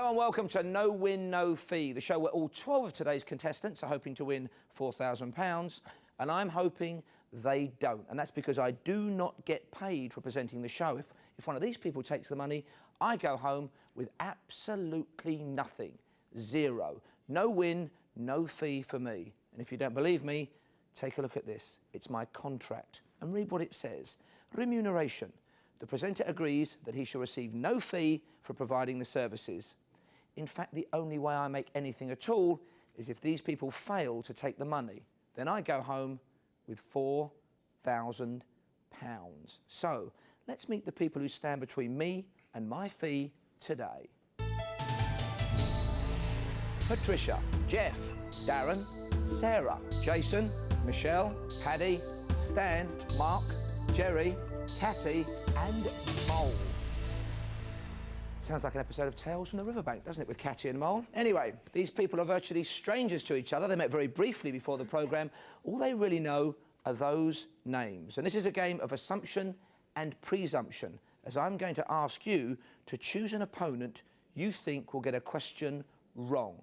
Hello and welcome to No Win, No Fee, the show where all 12 of today's contestants are hoping to win £4,000, and I'm hoping they don't. And that's because I do not get paid for presenting the show. If one of these people takes the money, I go home with absolutely nothing. Zero. No win, no fee for me. And if you don't believe me, take a look at this. It's my contract. And read what it says. Remuneration. The presenter agrees that he shall receive no fee for providing the services. In fact, the only way I make anything at all is if these people fail to take the money. Then I go home with £4,000. So, let's meet the people who stand between me and my fee today. Patricia, Jeff, Darren, Sarah, Jason, Michelle, Paddy, Stan, Mark, Jerry, Catty and Mole. Sounds like an episode of Tales from the Riverbank, doesn't it, with Catty and Mole? Anyway, these people are virtually strangers to each other. They met very briefly before the programme. All they really know are those names. And this is a game of assumption and presumption, as I'm going to ask you to choose an opponent you think will get a question wrong.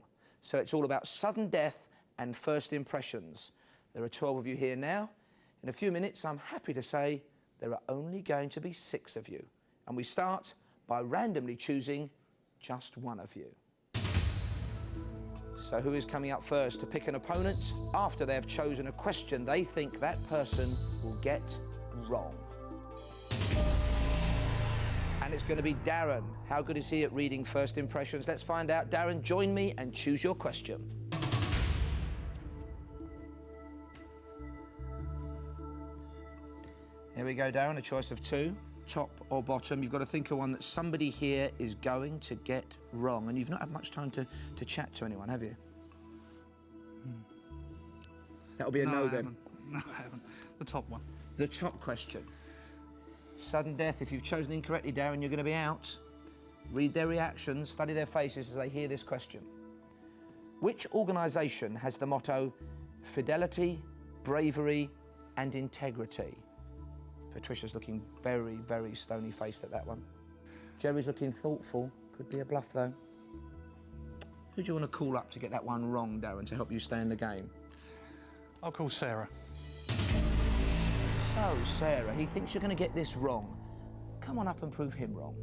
So it's all about sudden death and first impressions. There are 12 of you here now. In a few minutes, I'm happy to say there are only going to be 6 of you. And we start by randomly choosing just one of you. So who is coming up first to pick an opponent after they have chosen a question they think that person will get wrong? And it's going to be Darren. How good is he at reading first impressions? Let's find out. Darren, join me and choose your question. Here we go, Darren, a choice of 2, top or bottom. You've got to think of one that somebody here is going to get wrong. And you've not had much time to chat to anyone, have you? That'll be a no then. No, I haven't. The top one. The top question. Sudden death. If you've chosen incorrectly, Darren, you're going to be out. Read their reactions, study their faces as they hear this question. Which organisation has the motto, fidelity, bravery and integrity? Patricia's looking very, very stony-faced at that one. Jerry's looking thoughtful. Could be a bluff, though. Who do you want to call up to get that one wrong, Darren, to help you stay in the game? I'll call Sarah. So, Sarah, he thinks you're going to get this wrong. Come on up and prove him wrong.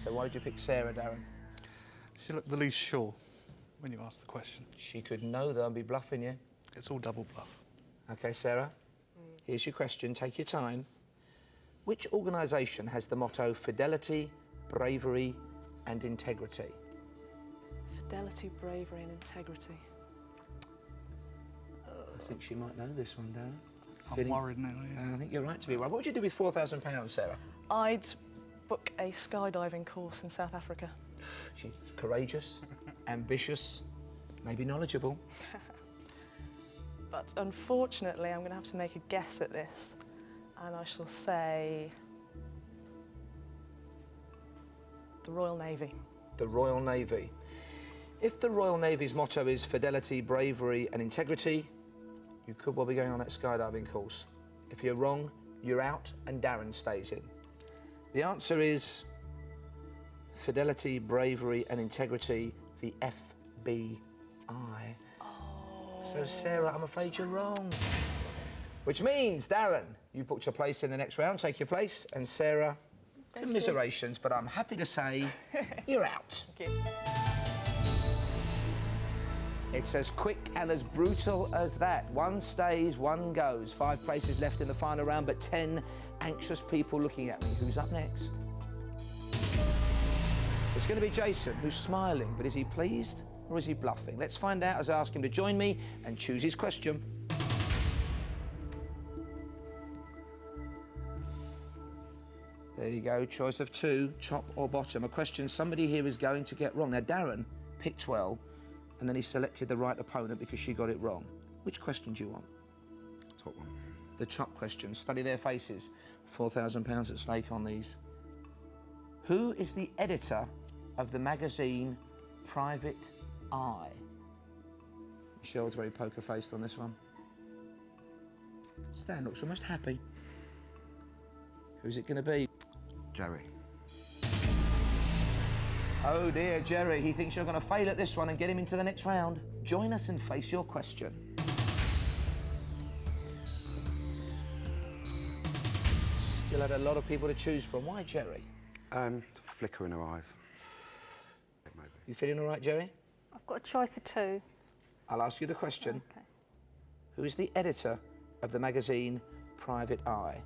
So why did you pick Sarah, Darren? She looked the least sure when you asked the question. She could know, though, and be bluffing you. It's all double bluff. OK, Sarah, here's your question. Take your time. Which organisation has the motto fidelity, bravery and integrity? Fidelity, bravery and integrity. I think she might know this one, Darren. I'm worried now, yeah. I think you're right to be worried. What would you do with £4,000, Sarah? I'd book a skydiving course in South Africa. She's courageous, ambitious, maybe knowledgeable. But unfortunately, I'm going to have to make a guess at this. And I shall say the Royal Navy. The Royal Navy. If the Royal Navy's motto is fidelity, bravery and integrity, you could well be going on that skydiving course. If you're wrong, you're out and Darren stays in. The answer is fidelity, bravery and integrity, the FBI. Oh. So, Sarah, I'm afraid you're wrong. Which means, Darren, you booked your place in the next round. Take your place. And Sarah, commiserations, but I'm happy to say you're out. Thank you. It's as quick and as brutal as that. One stays, one goes. 5 places left in the final round, but 10 anxious people looking at me. Who's up next? It's going to be Jason, who's smiling, but is he pleased or is he bluffing? Let's find out as I ask him to join me and choose his question. There you go, choice of 2, top or bottom. A question somebody here is going to get wrong. Now, Darren picked well, and then he selected the right opponent because she got it wrong. Which question do you want? Top one. The top question. Study their faces. £4,000 at stake on these. Who is the editor of the magazine Private Eye? Michelle's very poker-faced on this one. Stan looks almost happy. Who's it going to be? Jerry. Oh dear, Jerry. He thinks you're going to fail at this one and get him into the next round. Join us and face your question. Still had a lot of people to choose from. Why Jerry? Flicker in her eyes. Maybe. You feeling all right, Jerry? I've got a choice of two. I'll ask you the question. Okay. Who is the editor of the magazine Private Eye?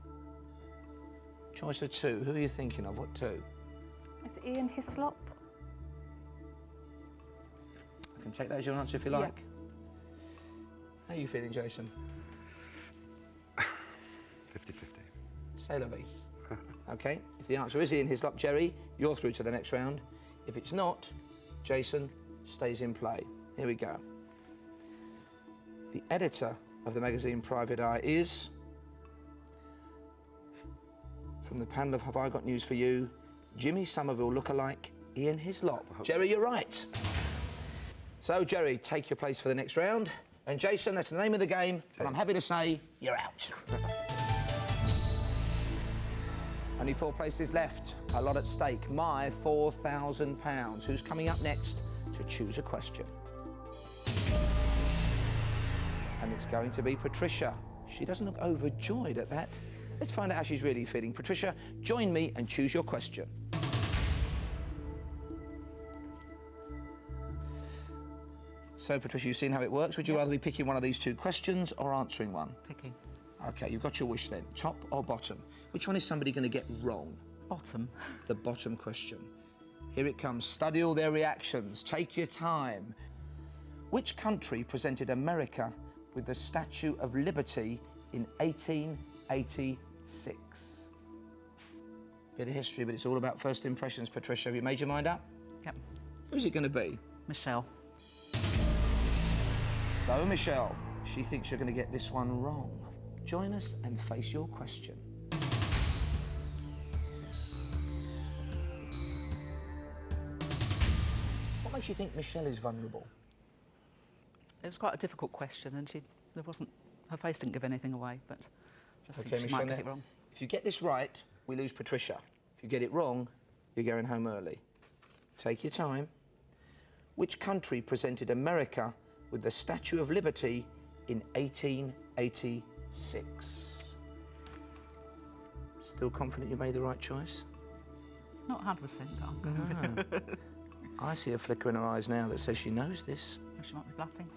Choice of two. Who are you thinking of? What two? Is it Ian Hislop? I can take that as your answer if you Yeah. like. How are you feeling, Jason? 50-50. Say la vie. OK, if the answer is Ian Hislop, Jerry, you're through to the next round. If it's not, Jason stays in play. Here we go. The editor of the magazine Private Eye is, from the panel of Have I Got News For You, Jimmy Somerville lookalike Ian Hislop. Jerry, you're right. So, Jerry, take your place for the next round. And Jason, that's the name of the game, and I'm happy to say you're out. Only 4 places left, a lot at stake. My £4,000. Who's coming up next to choose a question? And it's going to be Patricia. She doesn't look overjoyed at that. Let's find out how she's really feeling. Patricia, join me and choose your question. So, Patricia, you've seen how it works. Would you rather be picking one of these two questions or answering one? Picking. OK, you've got your wish then. Top or bottom? Which one is somebody going to get wrong? Bottom. The bottom question. Here it comes. Study all their reactions. Take your time. Which country presented America with the Statue of Liberty in 1886? Bit of history, but it's all about first impressions, Patricia. Have you made your mind up? Yep. Who's it going to be? Michelle. So, Michelle, she thinks you're going to get this one wrong. Join us and face your question. What makes you think Michelle is vulnerable? It was quite a difficult question, and her face didn't give anything away, but just think she might get it wrong. If you get this right, we lose Patricia. If you get it wrong, you're going home early. Take your time. Which country presented America with the Statue of Liberty in 1886? Still confident you made the right choice? Not 100%, but I'm going. No. I see a flicker in her eyes now that says she knows this. She might be bluffing.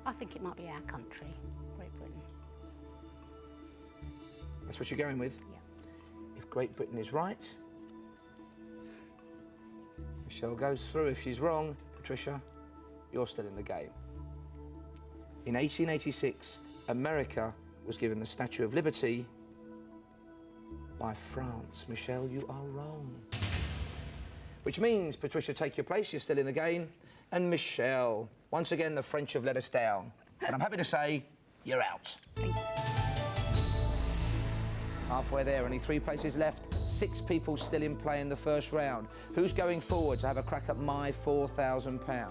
I think it might be our country, Great Britain. That's what you're going with? Yeah. If Great Britain is right, Michelle goes through. If she's wrong, Patricia, you're still in the game. In 1886, America was given the Statue of Liberty by France. Michelle, you are wrong. Which means, Patricia, take your place, you're still in the game. And Michelle, once again, the French have let us down. And I'm happy to say, you're out. Thank you. Halfway there, only 3 places left. 6 people still in play in the first round. Who's going forward to have a crack at my £4,000?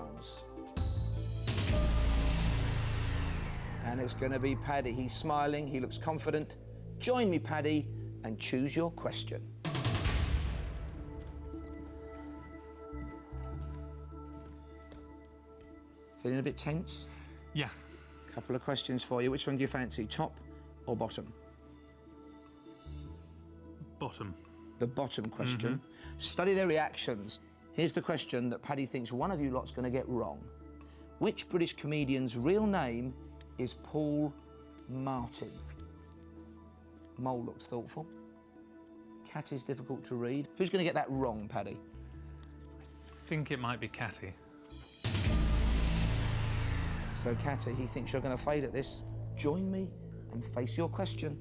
And it's going to be Paddy. He's smiling, he looks confident. Join me, Paddy, and choose your question. Feeling a bit tense? Yeah. Couple of questions for you. Which one do you fancy, top or bottom? Bottom. The bottom question. Study their reactions. Here's the question that Paddy thinks one of you lot's going to get wrong. Which British comedian's real name is Paul Martin? Mole looks thoughtful. Cat is difficult to read. Who's going to get that wrong, Paddy? I think it might be Catty. So, Catty, he thinks you're going to fail at this. Join me and face your question.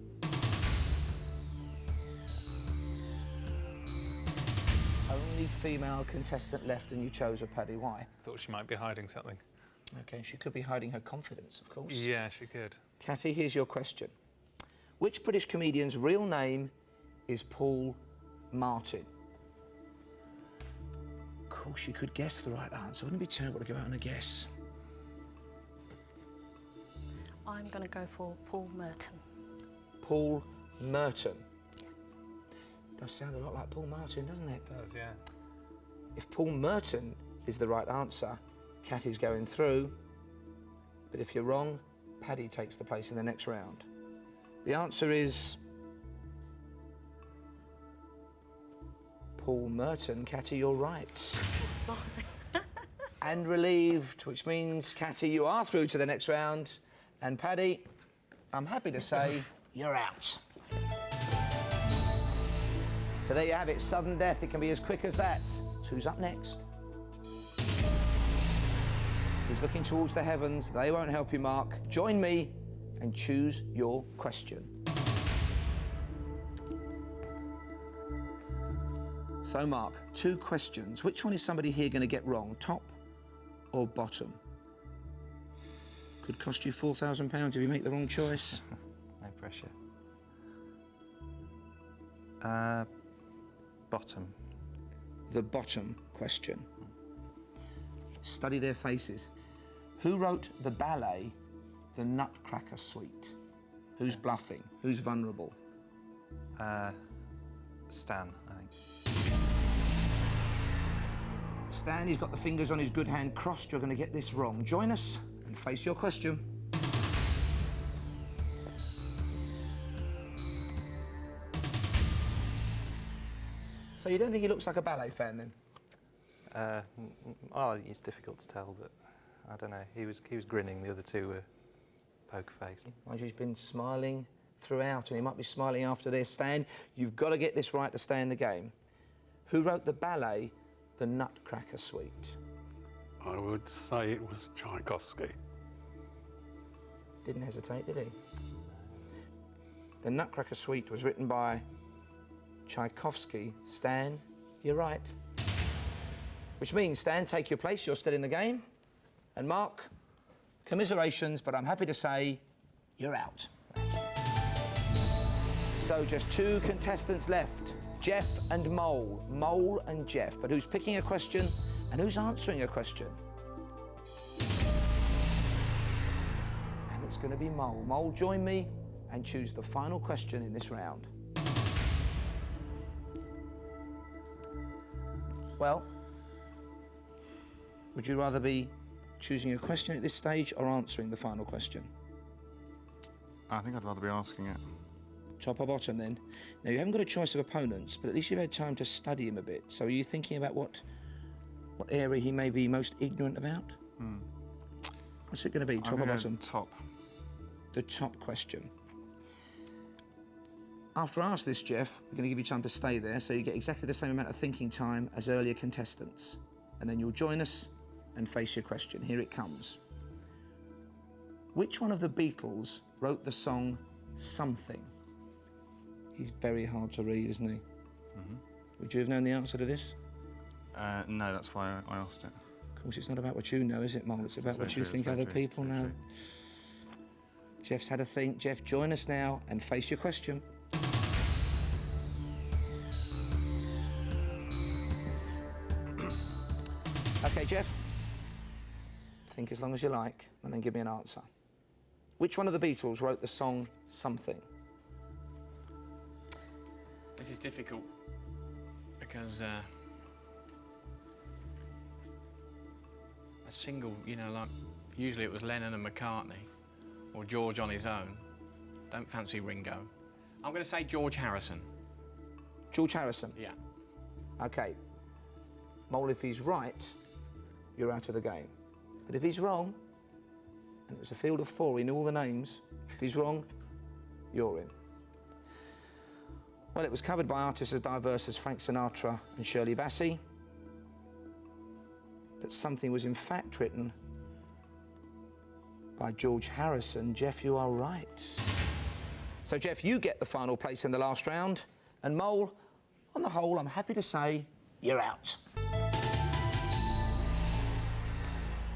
Only female contestant left and you chose her, Paddy. Why? Thought she might be hiding something. OK, she could be hiding her confidence, of course. Yeah, she could. Catty, here's your question. Which British comedian's real name is Paul Martin? Of course, you could guess the right answer. Wouldn't it be terrible to go out on a guess? I'm going to go for Paul Merton. Paul Merton. Yes. Does sound a lot like Paul Martin, doesn't it? It does, yeah. If Paul Merton is the right answer, Catty's going through. But if you're wrong, Paddy takes the place in the next round. The answer is Paul Merton. Catty, you're right. And relieved, which means, Catty, you are through to the next round. And Paddy, I'm happy to say, you're out. So there you have it, sudden death. It can be as quick as that. So who's up next? Who's looking towards the heavens? They won't help you, Mark. Join me and choose your question. So, Mark, 2 questions. Which one is somebody here going to get wrong, top or bottom? Could cost you £4,000 if you make the wrong choice. No pressure. Bottom. The bottom question. Study their faces. Who wrote the ballet, The Nutcracker Suite? Who's bluffing? Who's vulnerable? Stan, I think. Stan, he's got the fingers on his good hand crossed. You're going to get this wrong. Join us and face your question. So you don't think he looks like a ballet fan, then? Well, it's difficult to tell, but I don't know. He was grinning. The other two were poker-faced. Mind you, he's been smiling throughout, and he might be smiling after this. Stan, you've got to get this right to stay in the game. Who wrote the ballet, The Nutcracker Suite? I would say it was Tchaikovsky. Didn't hesitate, did he? The Nutcracker Suite was written by Tchaikovsky. Stan, you're right. Which means, Stan, take your place. You're still in the game. And Mark, commiserations, but I'm happy to say you're out. So just 2 contestants left, Jeff and Mole. Mole and Jeff. But who's picking a question and who's answering a question? And it's going to be Mole. Mole, join me and choose the final question in this round. Well, would you rather be choosing a question at this stage or answering the final question? I think I'd rather be asking it. Top or bottom, then? Now, you haven't got a choice of opponents, but at least you've had time to study him a bit. So are you thinking about what area he may be most ignorant about? What's it going to be, top or bottom? Top. The top question. After I ask this, Jeff, we're going to give you time to stay there, so you get exactly the same amount of thinking time as earlier contestants. And then you'll join us and face your question. Here it comes. Which one of the Beatles wrote the song Something? He's very hard to read, isn't he? Would you have known the answer to this? No, that's why I asked it. Of course, it's not about what you know, is it, Mole? It's about what you think other people know. Jeff's had a think. Jeff, join us now and face your question. OK, Jeff. Think as long as you like, and then give me an answer. Which one of the Beatles wrote the song Something? This is difficult because a single, you know, like usually it was Lennon and McCartney or George on his own. Don't fancy Ringo. I'm going to say George Harrison. George Harrison? Yeah. OK. Mole, if he's right, you're out of the game. But if he's wrong, and it was a field of 4, he knew all the names, if he's wrong, you're in. Well, it was covered by artists as diverse as Frank Sinatra and Shirley Bassey. But Something was in fact written by George Harrison. Jeff, you are right. So, Jeff, you get the final place in the last round. And Mole, on the whole, I'm happy to say you're out.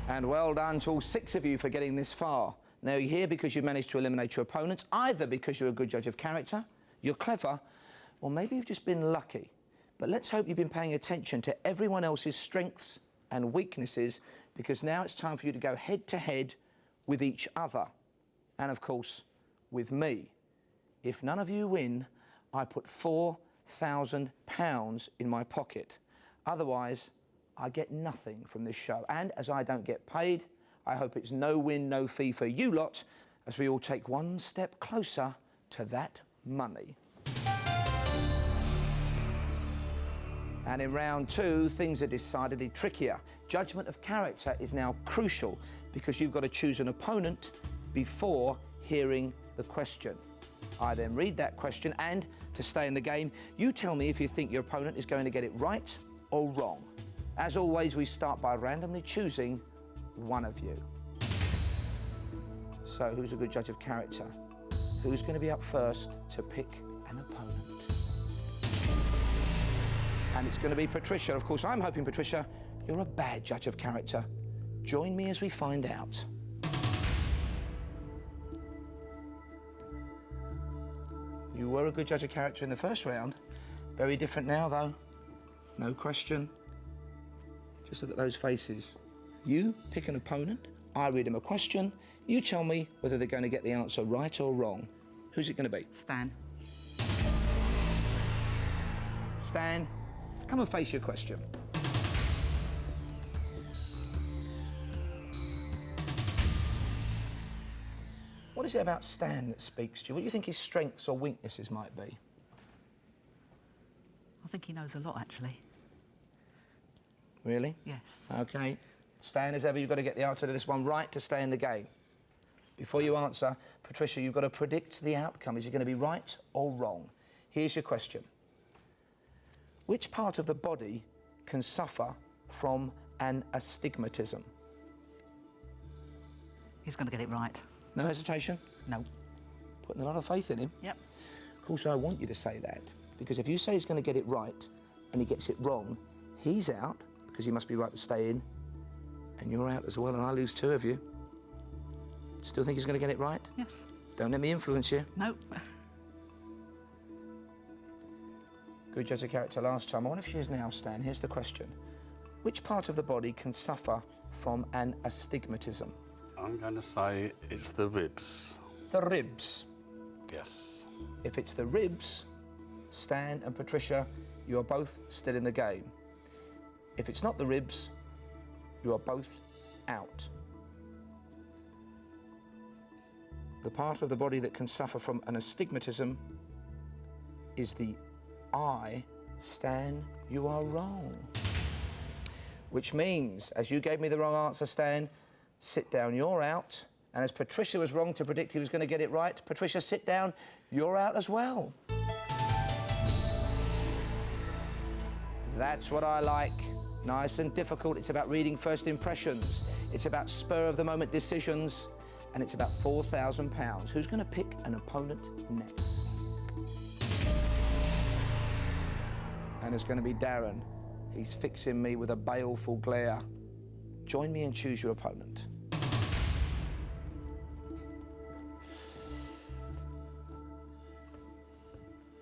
And well done to all 6 of you for getting this far. Now, you're here because you managed to eliminate your opponents, either because you're a good judge of character, you're clever, or maybe you've just been lucky. But let's hope you've been paying attention to everyone else's strengths and weaknesses, because now it's time for you to go head-to-head with each other. and, of course, with me. If none of you win, I put £4,000 in my pocket. Otherwise, I get nothing from this show. And as I don't get paid, I hope it's no win, no fee for you lot, as we all take one step closer to that money. And in round 2, things are decidedly trickier. Judgment of character is now crucial because you've got to choose an opponent before hearing the question. I then read that question, and to stay in the game, you tell me if you think your opponent is going to get it right or wrong. As always, we start by randomly choosing one of you. So, who's a good judge of character? Who's going to be up first to pick an opponent? And it's going to be Patricia. Of course, I'm hoping, Patricia, you're a bad judge of character. Join me as we find out. You were a good judge of character in the first round. Very different now, though. No question. Just look at those faces. You pick an opponent, I read them a question, you tell me whether they're going to get the answer right or wrong. Who's it going to be? Stan. Stan, come and face your question. What is it about Stan that speaks to you? What do you think his strengths or weaknesses might be? I think he knows a lot, actually. Really? Yes. OK. Stan, as ever, you've got to get the answer to this one right to stay in the game. Before you answer, Patricia, you've got to predict the outcome. Is it going to be right or wrong? Here's your question. Which part of the body can suffer from an astigmatism? He's going to get it right. No hesitation? No. Putting a lot of faith in him. Yep. Of course, I want you to say that, because if you say he's going to get it right and he gets it wrong, he's out, because he must be right to stay in, and you're out as well, and I lose 2 of you. Still think he's going to get it right? Yes. Don't let me influence you. No. Good judge of character last time. I wonder if she is now, Stan. Here's the question. Which part of the body can suffer from an astigmatism? I'm going to say it's the ribs. The ribs. Yes. If it's the ribs, Stan and Patricia, you are both still in the game. If it's not the ribs, you are both out. The part of the body that can suffer from an astigmatism is the eye. Stan, you are wrong. Which means, as you gave me the wrong answer, Stan, sit down, you're out. And as Patricia was wrong to predict he was going to get it right, Patricia, sit down, you're out as well. That's what I like. Nice and difficult. It's about reading first impressions. It's about spur-of-the-moment decisions. And it's about £4,000. Who's going to pick an opponent next? And it's going to be Darren. He's fixing me with a baleful glare. Join me and choose your opponent.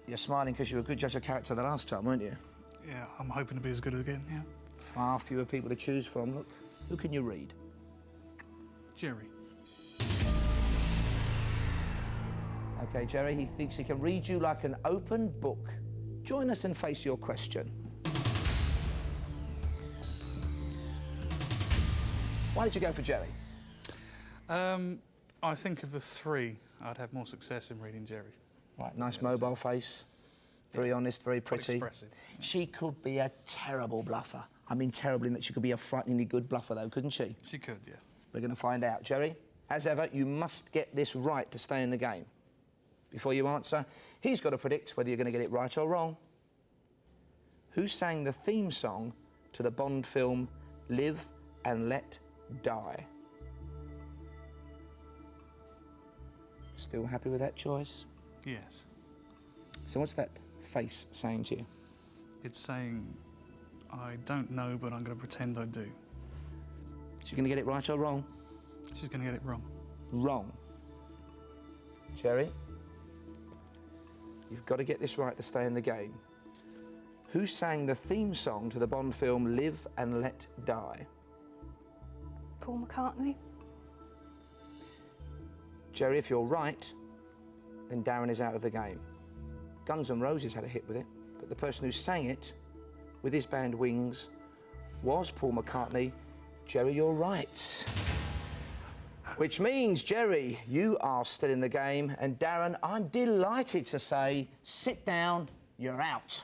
You're smiling because you were a good judge of character the last time, weren't you? Yeah, I'm hoping to be as good again, yeah. Far fewer people to choose from. Look, who can you read? Jerry. OK, Jerry, he thinks he can read you like an open book. Join us and face your question. Why did you go for Jerry? I think of the 3, I'd have more success in reading Jerry. Right, nice mobile face. Very honest, very pretty. Expressive. She could be a terrible bluffer. I mean terrible in that she could be a frighteningly good bluffer, though, couldn't she? She could, yeah. We're going to find out. Jerry, as ever, you must get this right to stay in the game. Before you answer, he's got to predict whether you're going to get it right or wrong. Who sang the theme song to the Bond film Live and Let Die? Still happy with that choice? Yes. So what's that face saying to you? It's saying, I don't know, but I'm going to pretend I do. She's going to get it right or wrong? She's going to get it wrong. Wrong. Jerry, you've got to get this right to stay in the game. Who sang the theme song to the Bond film Live and Let Die? Paul McCartney. Jerry, if you're right, then Darren is out of the game. Guns N' Roses had a hit with it, but the person who sang it with his band Wings was Paul McCartney. Jerry, you're right. Which means, Jerry, you are still in the game, and Darren, I'm delighted to say, sit down, you're out.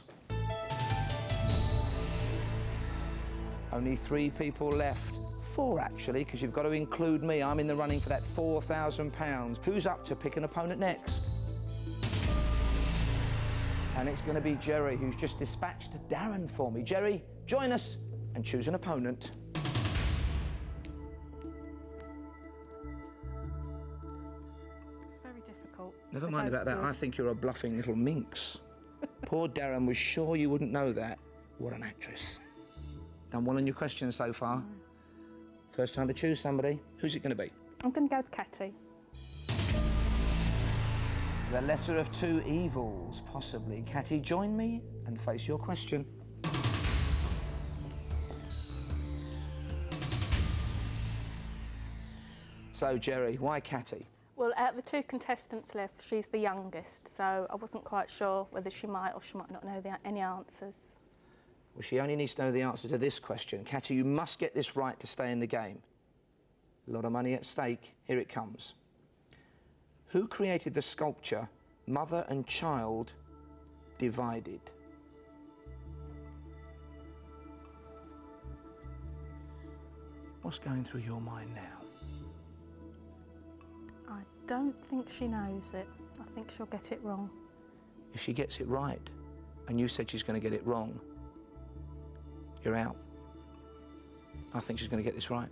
Only 3 people left. 4, actually, because you've got to include me. I'm in the running for that £4,000. Who's up to pick an opponent next? And it's going to be Jerry, who's just dispatched Darren for me. Jerry, join us and choose an opponent. It's very difficult. Never mind about that. I think you're a bluffing little minx. Poor Darren was sure you wouldn't know that. What an actress. Done well on your questions so far. First time to choose somebody. Who's it going to be? I'm going to go with Catty. The lesser of 2 evils, possibly. Catty, join me and face your question. So, Jerry, why Catty? Well, out of the 2 contestants left, she's the youngest, so I wasn't quite sure whether she might or she might not know any answers. Well, she only needs to know the answer to this question. Catty, you must get this right to stay in the game. A lot of money at stake. Here it comes. Who created the sculpture Mother and Child Divided? What's going through your mind now? I don't think she knows it. I think she'll get it wrong. If she gets it right, and you said she's going to get it wrong, you're out. I think she's going to get this right.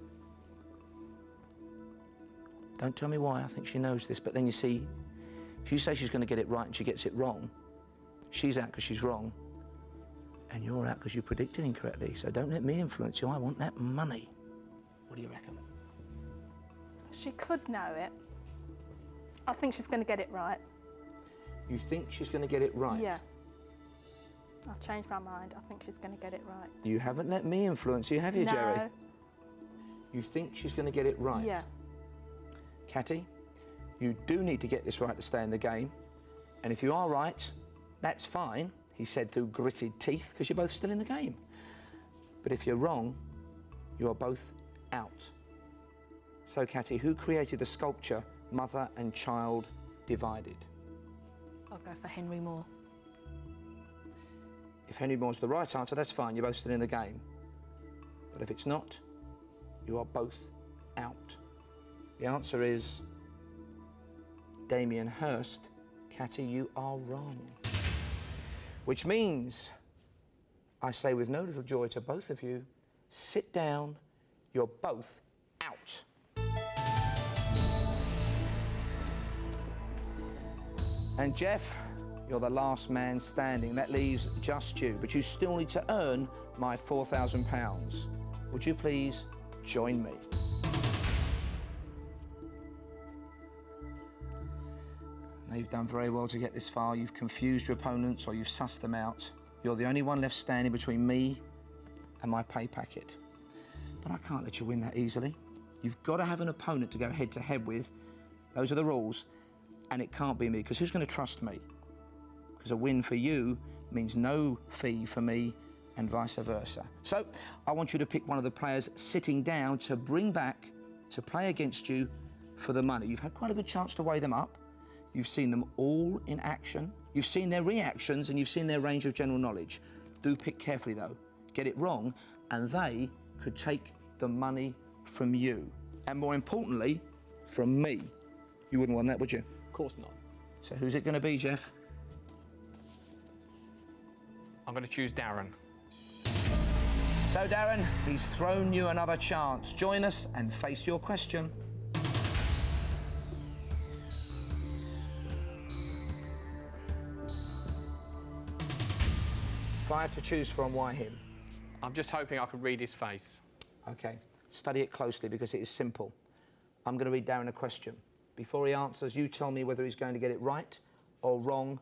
Don't tell me why, I think she knows this, but then you see, if you say she's going to get it right and she gets it wrong, she's out because she's wrong, and you're out because you predicted incorrectly, so don't let me influence you, I want that money. What do you reckon? She could know it. I think she's going to get it right. You think she's going to get it right? Yeah. I've changed my mind. I think she's going to get it right. You haven't let me influence you, have you, No. Jerry? You think she's going to get it right? Yeah. Catty, you do need to get this right to stay in the game. And if you are right, that's fine, he said through gritted teeth, because you're both still in the game. But if you're wrong, you are both out. So, Catty, who created the sculpture Mother and Child Divided? I'll go for Henry Moore. If Henry Moore's the right answer, that's fine, you're both still in the game. But if it's not, you are both out. The answer is Damien Hirst. Catty, you are wrong. Which means, I say with no little joy to both of you, sit down, you're both out. And Jeff, you're the last man standing. That leaves just you, but you still need to earn my £4,000. Would you please join me? Now, you've done very well to get this far. You've confused your opponents or you've sussed them out. You're the only one left standing between me and my pay packet. But I can't let you win that easily. You've got to have an opponent to go head-to-head with. Those are the rules. And it can't be me, because who's going to trust me? Because a win for you means no fee for me and vice versa. So I want you to pick one of the players sitting down to bring back to play against you for the money. You've had quite a good chance to weigh them up. You've seen them all in action. You've seen their reactions and you've seen their range of general knowledge. Do pick carefully though. Get it wrong and they could take the money from you. And more importantly, from me. You wouldn't want that, would you? Of course not. So who's it going to be, Jeff? I'm going to choose Darren. So, Darren, he's thrown you another chance. Join us and face your question. Five to choose from. Why him? I'm just hoping I could read his face. OK. Study it closely because it is simple. I'm going to read Darren a question. Before he answers, you tell me whether he's going to get it right or wrong,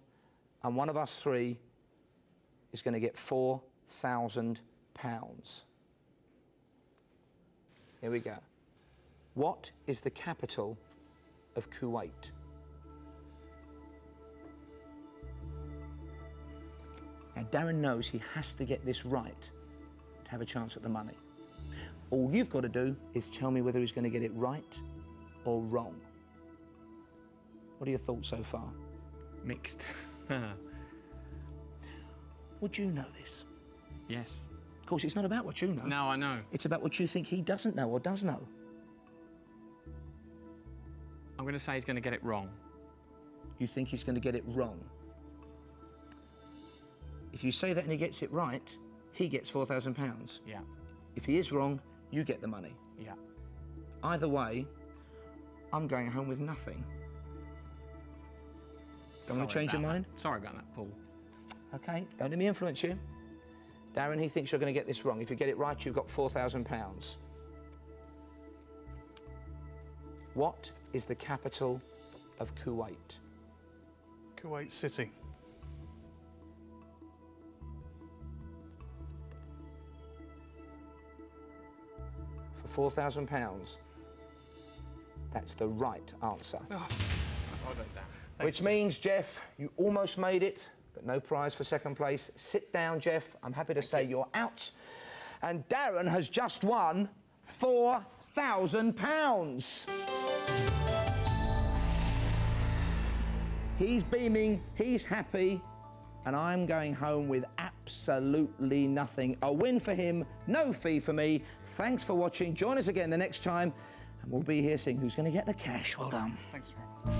and one of us three is going to get £4,000. Here we go. What is the capital of Kuwait? Now, Darren knows he has to get this right to have a chance at the money. All you've got to do is tell me whether he's going to get it right or wrong. What are your thoughts so far? Mixed. Would you know this? Yes. Of course, it's not about what you know. No, I know. It's about what you think he doesn't know or does know. I'm going to say he's going to get it wrong. You think he's going to get it wrong? If you say that and he gets it right, he gets £4,000. Yeah. If he is wrong, you get the money. Yeah. Either way, I'm going home with nothing. Don't want to change your mind? Sorry about that, Paul. Okay, don't let me influence you. Darren, he thinks you're going to get this wrong. If you get it right, you've got £4,000. What is the capital of Kuwait? Kuwait City. For £4,000, that's the right answer. Oh. Well done, Dan. Which means, Jeff, you almost made it, but no prize for second place. Sit down, Jeff. I'm happy to say you're out. And Darren has just won £4,000. He's beaming, he's happy, and I'm going home with absolutely nothing. A win for him, no fee for me. Thanks for watching. Join us again the next time, and we'll be here seeing who's going to get the cash. Well done. Thanks very much.